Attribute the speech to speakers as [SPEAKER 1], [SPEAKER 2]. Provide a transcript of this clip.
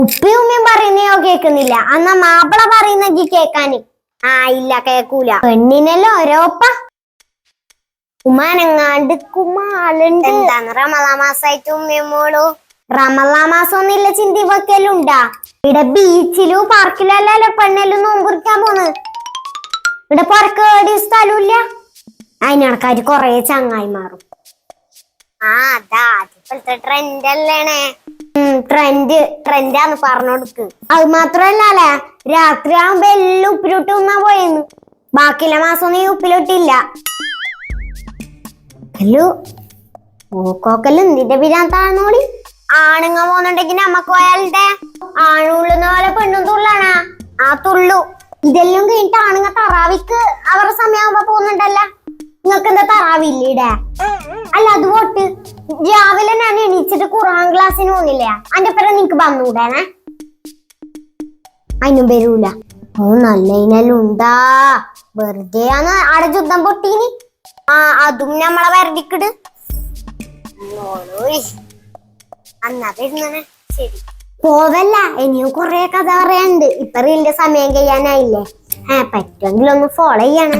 [SPEAKER 1] ഉപ്പയും ഉമ്മയും പറയുന്നയോ കേക്കുന്നില്ല. അന്നാ മാപ്പിള പറയുന്നെങ്കിൽ കേക്കാന്. ആ ഇല്ല കേക്കൂല. പെണ്ണിനല്ലോ ഓരോപ്പ ഉമ്മാനങ്ങാണ്ട് കുമ്മാളുണ്ട്. എന്താണ് റമളാ മാസായിട്ട് ഉമ്മയും മോളു? റമളാ മാസം ഒന്നില്ല ചിന്തി വെക്കലുണ്ടാ? ഇവിടെ ബീച്ചിലും പാർക്കിലും അല്ലല്ലോ പെണ്ണെല്ലാം നോമ്പുറിക്കാൻ പോന്ന്. ഇവിടെ പുറക്കേടി സ്ഥലമില്ല. അതിനടക്കാര് കൊറേ ചങ്ങായി മാറും. ആ അതാ ഇപ്പോഴത്തെ ട്രെൻഡ് അല്ലേണേ. ട്രെൻഡാന്ന് പറഞ്ഞോടുക്ക്. അത് മാത്രല്ലേ രാത്രി ആവുമ്പോ എല്ലാം ഉപ്പിലിട്ട് ഉന്നാ പോയെന്ന്. ബാക്കിയുള്ള മാസം നീ ഉപ്പിലിട്ടില്ല. ഓക്കോക്കല് നിന്റെ പിരാന്താണോടി. ആണുങ്ങ പോന്നുണ്ടെങ്കിൽ നമ്മക്ക് പോയാലേ ആണുള്ളുന്ന പോലെ പെണ്ണും തുള്ളാണാ. ആ തുള്ളു. ഇതെല്ലാം കഴിഞ്ഞിട്ട് ആണുങ്ങ തറാവിക്ക് അവരുടെ സമയമാകുമ്പോ പോകുന്നുണ്ടല്ല. നിങ്ങൾക്ക് എന്താ തറാവില്ലേ? അല്ല അത് പോട്ട് രാവിലെ ഞാൻ എണീച്ചിട്ട് ഖുർആൻ ക്ലാസ്സിന് പോകുന്നില്ലേ? അതിന്റെ പേരെ നിനക്ക് വന്നൂടാനെ. അതിനും വരൂല. ഓ നല്ലതിനെല്ലാം ഉണ്ടാ. വെറുതെ ആണ് ആടെ യുദ്ധം പൊട്ടീനി. ആ അതും നമ്മളെ വരടിക്കിട്. അന്നാ വരുന്നേ. ശരി പോവല്ല. ഇനിയും കൊറേ കഥ പറയാനുണ്ട്. ഇപ്പൊ റീലിന്റെ സമയം കഴിയാനായില്ലേ. പറ്റുമെങ്കിൽ ഒന്ന് ഫോളോ ചെയ്യണേ.